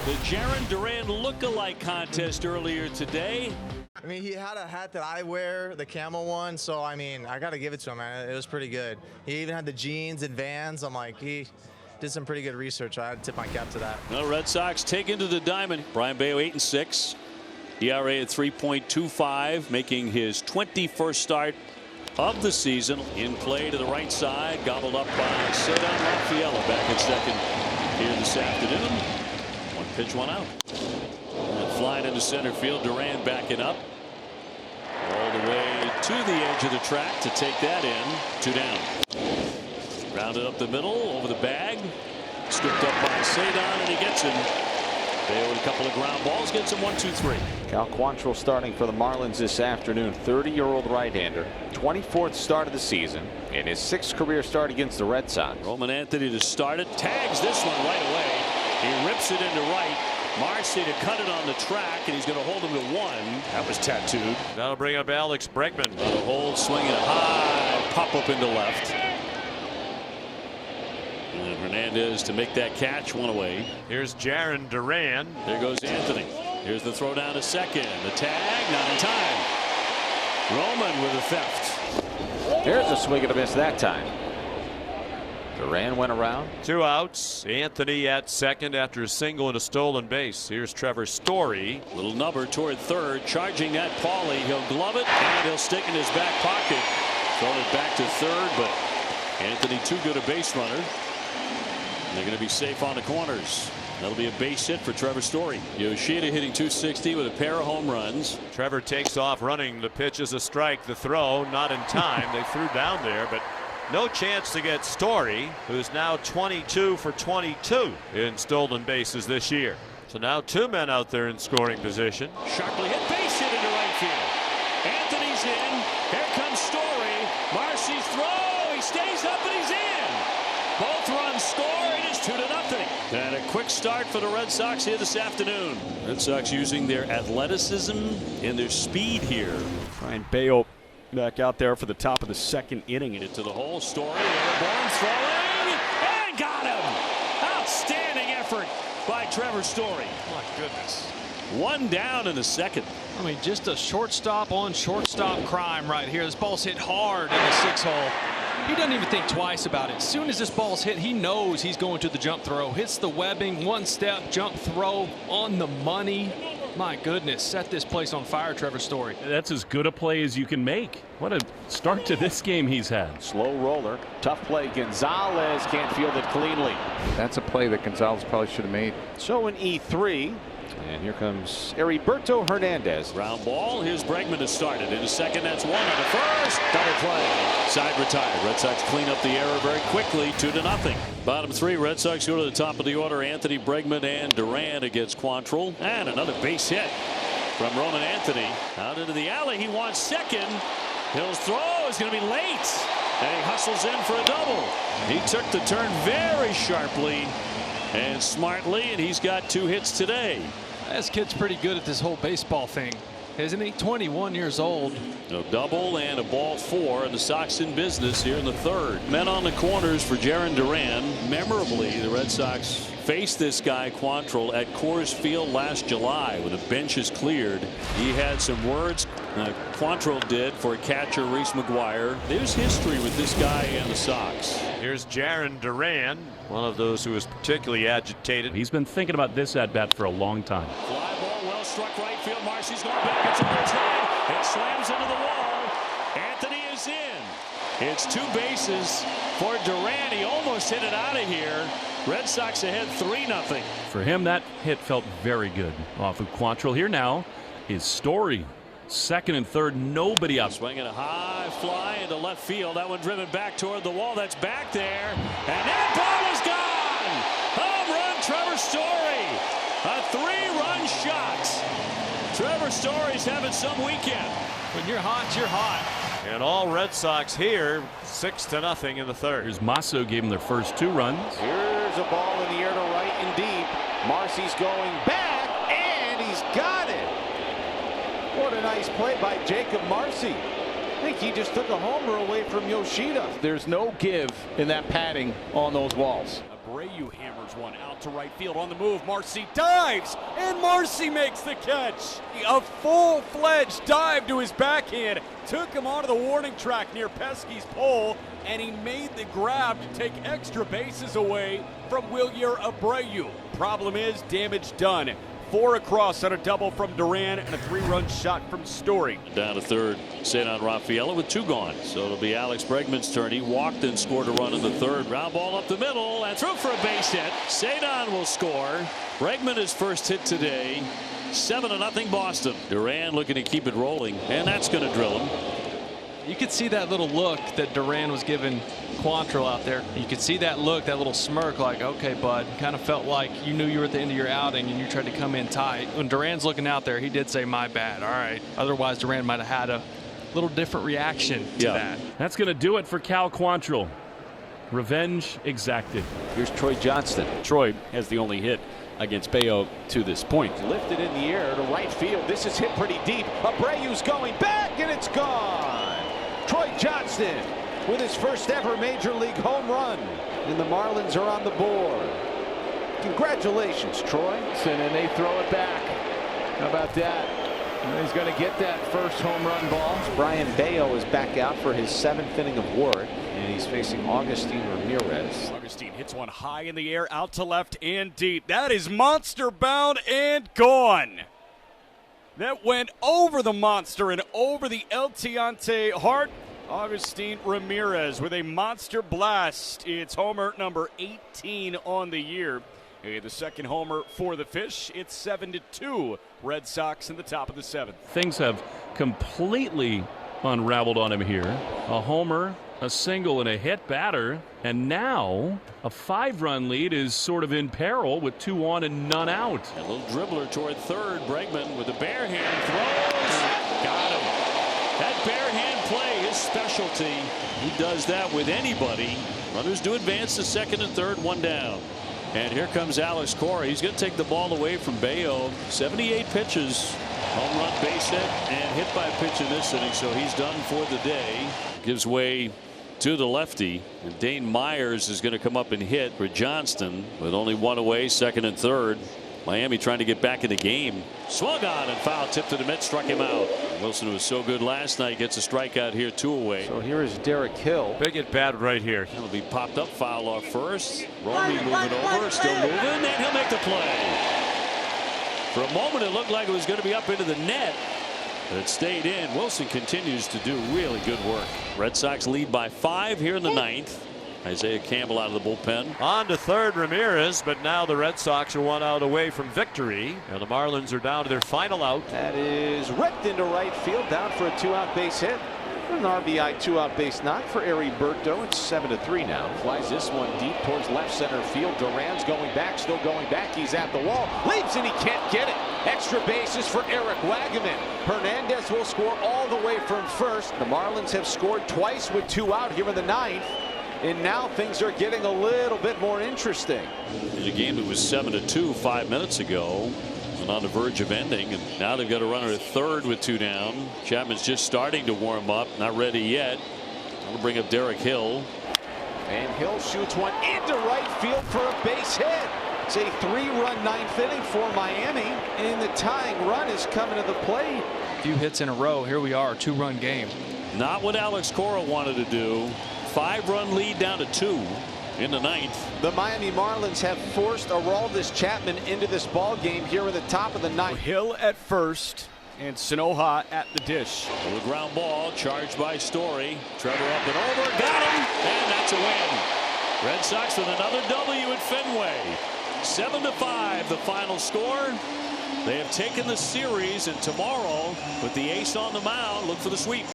The Jarren Duran look-alike contest earlier today. I mean, he had a hat that I wear, the camel one, so I mean, I got to give it to him, man. It was pretty good. He even had the jeans and Vans. I'm like, he did some pretty good research. I had to tip my cap to that. The Red Sox take into the diamond. Brian Bayo 8-6. ERA at 3.25, making his 21st start of the season. In play to the right side, gobbled up by Cedar Rafaela back at second here this afternoon. One pitch, one out. And flying into center field, Duran backing up all the way to the edge of the track to take that in. 2 down. Rounded up the middle, over the bag, scooped up by Cedar, and he gets him. Bayo with a couple of ground balls, gets him 1-2-3. Cal Quantrill starting for the Marlins this afternoon. 30-year-old right-hander, 24th start of the season, and his 6th career start against the Red Sox. Roman Anthony to start it, tags this one right away. He rips it into right. Marcy to cut it on the track, and he's going to hold him to 1. That was tattooed. That'll bring up Alex Bregman. A hold, swinging it high, pop up into left. And Hernandez to make that catch, 1 away. Here's Jarren Duran. There goes Anthony. Here's the throw down to second. The tag, not in time. Roman with a theft. There's a swing and a miss that time. Duran went around. 2 outs. Anthony at second after a single and a stolen base. Here's Trevor Story. Little number toward third, charging that Paulie. He'll glove it and he'll stick in his back pocket. Throwing it back to third, but Anthony too good a base runner. They're going to be safe on the corners. That'll be a base hit for Trevor Story. Yoshida hitting .260 with a pair of home runs. Trevor takes off running. The pitch is a strike. The throw not in time. They threw down there, but no chance to get Story, who's now 22 for 22 in stolen bases this year. So now 2 men out there in scoring position. Sharply hit, base hit into right field. Anthony's in. Here comes Story. Marcy's throw. He stays up and he's in. Both runs score. It is 2-0. And a quick start for the Red Sox here this afternoon. Red Sox using their athleticism and their speed here. Brian Bayo back out there for the top of the 2nd inning. Into the hole. Story airborne, throwing, and got him. Outstanding effort by Trevor Story. My goodness. 1 down in the 2nd. I mean, just a shortstop on shortstop crime right here. This ball's hit hard in the 6 hole. He doesn't even think twice about it. As soon as this ball's hit, he knows he's going to the jump throw. Hits the webbing, 1 step, jump throw on the money. My goodness, set this place on fire, Trevor Story. That's as good a play as you can make. What a start to this game he's had. Slow roller. Tough play. Gonzalez can't field it cleanly. That's a play that Gonzalez probably should have made. So in E3. And here comes Heriberto Hernandez. Ground ball. Here's Bregman to start it. Into second, that's 1 on the first. Double play. Side retired. Red Sox clean up the error very quickly. 2-0. Bottom 3. Red Sox go to the top of the order. Anthony, Bregman, and Duran against Quantrill. And another base hit from Roman Anthony. Out into the alley. He wants second. Hill's throw is going to be late. And he hustles in for a double. He took the turn very sharply and smartly, and he's got 2 hits today. This kid's pretty good at this whole baseball thing, isn't he? 21 years old. A double and a ball 4, and the Sox in business here in the 3rd. Men on the corners for Jarren Duran. Memorably, the Red Sox faced this guy Quantrill at Coors Field last July when the bench is cleared. He had some words Quantrill did for catcher Reese McGuire. There's history with this guy and the Sox. Here's Jarren Duran, one of those who is particularly agitated. He's been thinking about this at bat for a long time. Fly ball, well struck right field. Marcy's going back. It's over his head. It slams into the wall. Anthony is in. It's 2 bases for Duran. He almost hit it out of here. Red Sox ahead 3-0. For him, that hit felt very good off of Quantrill. Here now is Story. 2nd and 3rd, nobody out. Swinging a high fly into left field. That one driven back toward the wall. That's back there. And that ball is gone. Home run, Trevor Story. A 3-run shot. Trevor Story's having some weekend. When you're hot, you're hot. And all Red Sox here, 6-0 in the 3rd. Here's Masso, gave him their first 2 runs. Here's a ball in the air to right and deep. Marcy's going back, and he's got it. What a nice play by Jacob Marcy. I think he just took a homer away from Yoshida. There's no give in that padding on those walls. Abreu hammered Powers one out to right field on the move. Marcy dives, and Marcy makes the catch. A full-fledged dive to his backhand. Took him onto the warning track near Pesky's pole, and he made the grab to take extra bases away from Wilyer Abreu. Problem is, damage done. 4 across on a double from Duran and a 3-run shot from Story. Down to third, Cedar Rafaela with 2 gone. So it'll be Alex Bregman's turn. He walked and scored a run in the third. Ground ball up the middle and through for a base hit. Cedar will score. Bregman his first hit today. 7-0 Boston. Duran looking to keep it rolling, and that's going to drill him. You could see that little look that Duran was giving Quantrill out there. You could see that look, that little smirk, like, okay, bud. Kind of felt like you knew you were at the end of your outing and you tried to come in tight. When Duran's looking out there, he did say, my bad. All right. Otherwise, Duran might have had a little different reaction to that. That's going to do it for Cal Quantrill. Revenge exacted. Here's Troy Johnston. Troy has the only hit against Bayo to this point. Lifted in the air to right field. This is hit pretty deep. Abreu's going back, and it's gone. Troy Johnston with his first ever Major League home run. And the Marlins are on the board. Congratulations, Troy. And they throw it back. How about that? And he's going to get that first home run ball. Brian Bayo is back out for his 7th inning of work. And he's facing Augustine Ramirez. Augustine hits one high in the air, out to left and deep. That is monster bound and gone. That went over the monster and over the El Tiante Hart. Augustine Ramirez with a monster blast. It's homer number 18 on the year. The second homer for the Fish. It's 7-2. Red Sox in the top of the 7th. Things have completely unraveled on him here. A homer, a single, and a hit batter. And now a 5-run lead is sort of in peril with 2 on and none out. A little dribbler toward third. Bregman with a bare hand throws. Got him. That bare hand play is specialty. He does that with anybody. Runners do advance to second and third, 1 down. And here comes Alex Cora. He's going to take the ball away from Bayo. 78 pitches. Home run, base hit, and hit by a pitch in this inning. So he's done for the day. Gives way to the lefty. And Dane Myers is going to come up and hit for Johnston with only 1 away, second and third. Miami trying to get back in the game. Swung on and foul tip to the mitt, struck him out. Wilson was so good last night, gets a strikeout here, 2 away. So here is Derek Hill. Big at bat right here. It'll be popped up, foul off first. Romy moving over, still moving, and he'll make the play. For a moment it looked like it was going to be up into the net, but it stayed in. Wilson continues to do really good work. Red Sox lead by 5 here in the 9th. Isaiah Campbell out of the bullpen. On to third, Ramirez, but now the Red Sox are 1 out away from victory, and the Marlins are down to their final out. That is ripped into right field, down for a 2-out base hit. An RBI 2-out base knock for Heriberto. It's 7-3 now. Flies this one deep towards left center field. Duran's going back, still going back. He's at the wall. Leaps and he can't get it. Extra bases for Eric Wagaman. Hernandez will score all the way from first. The Marlins have scored twice with 2 out here in the 9th. And now things are getting a little bit more interesting. In a game that was 7-2 5 minutes ago, and on the verge of ending, and now they've got a runner at third with 2 down. Chapman's just starting to warm up, not ready yet. That'll bring up Derek Hill. And Hill shoots one into right field for a base hit. It's a 3-run 9th inning for Miami, and the tying run is coming to the plate. A few hits in a row. Here we are, 2-run game. Not what Alex Cora wanted to do. 5-run lead down to 2 in the 9th. The Miami Marlins have forced Aroldis Chapman into this ball game here at the top of the 9th. Hill at first and Sanoha at the dish. The ground ball charged by Story. Trevor up and over, got him, and that's a win. Red Sox with another W at Fenway. 7-5 the final score. They have taken the series, and tomorrow with the ace on the mound, look for the sweep.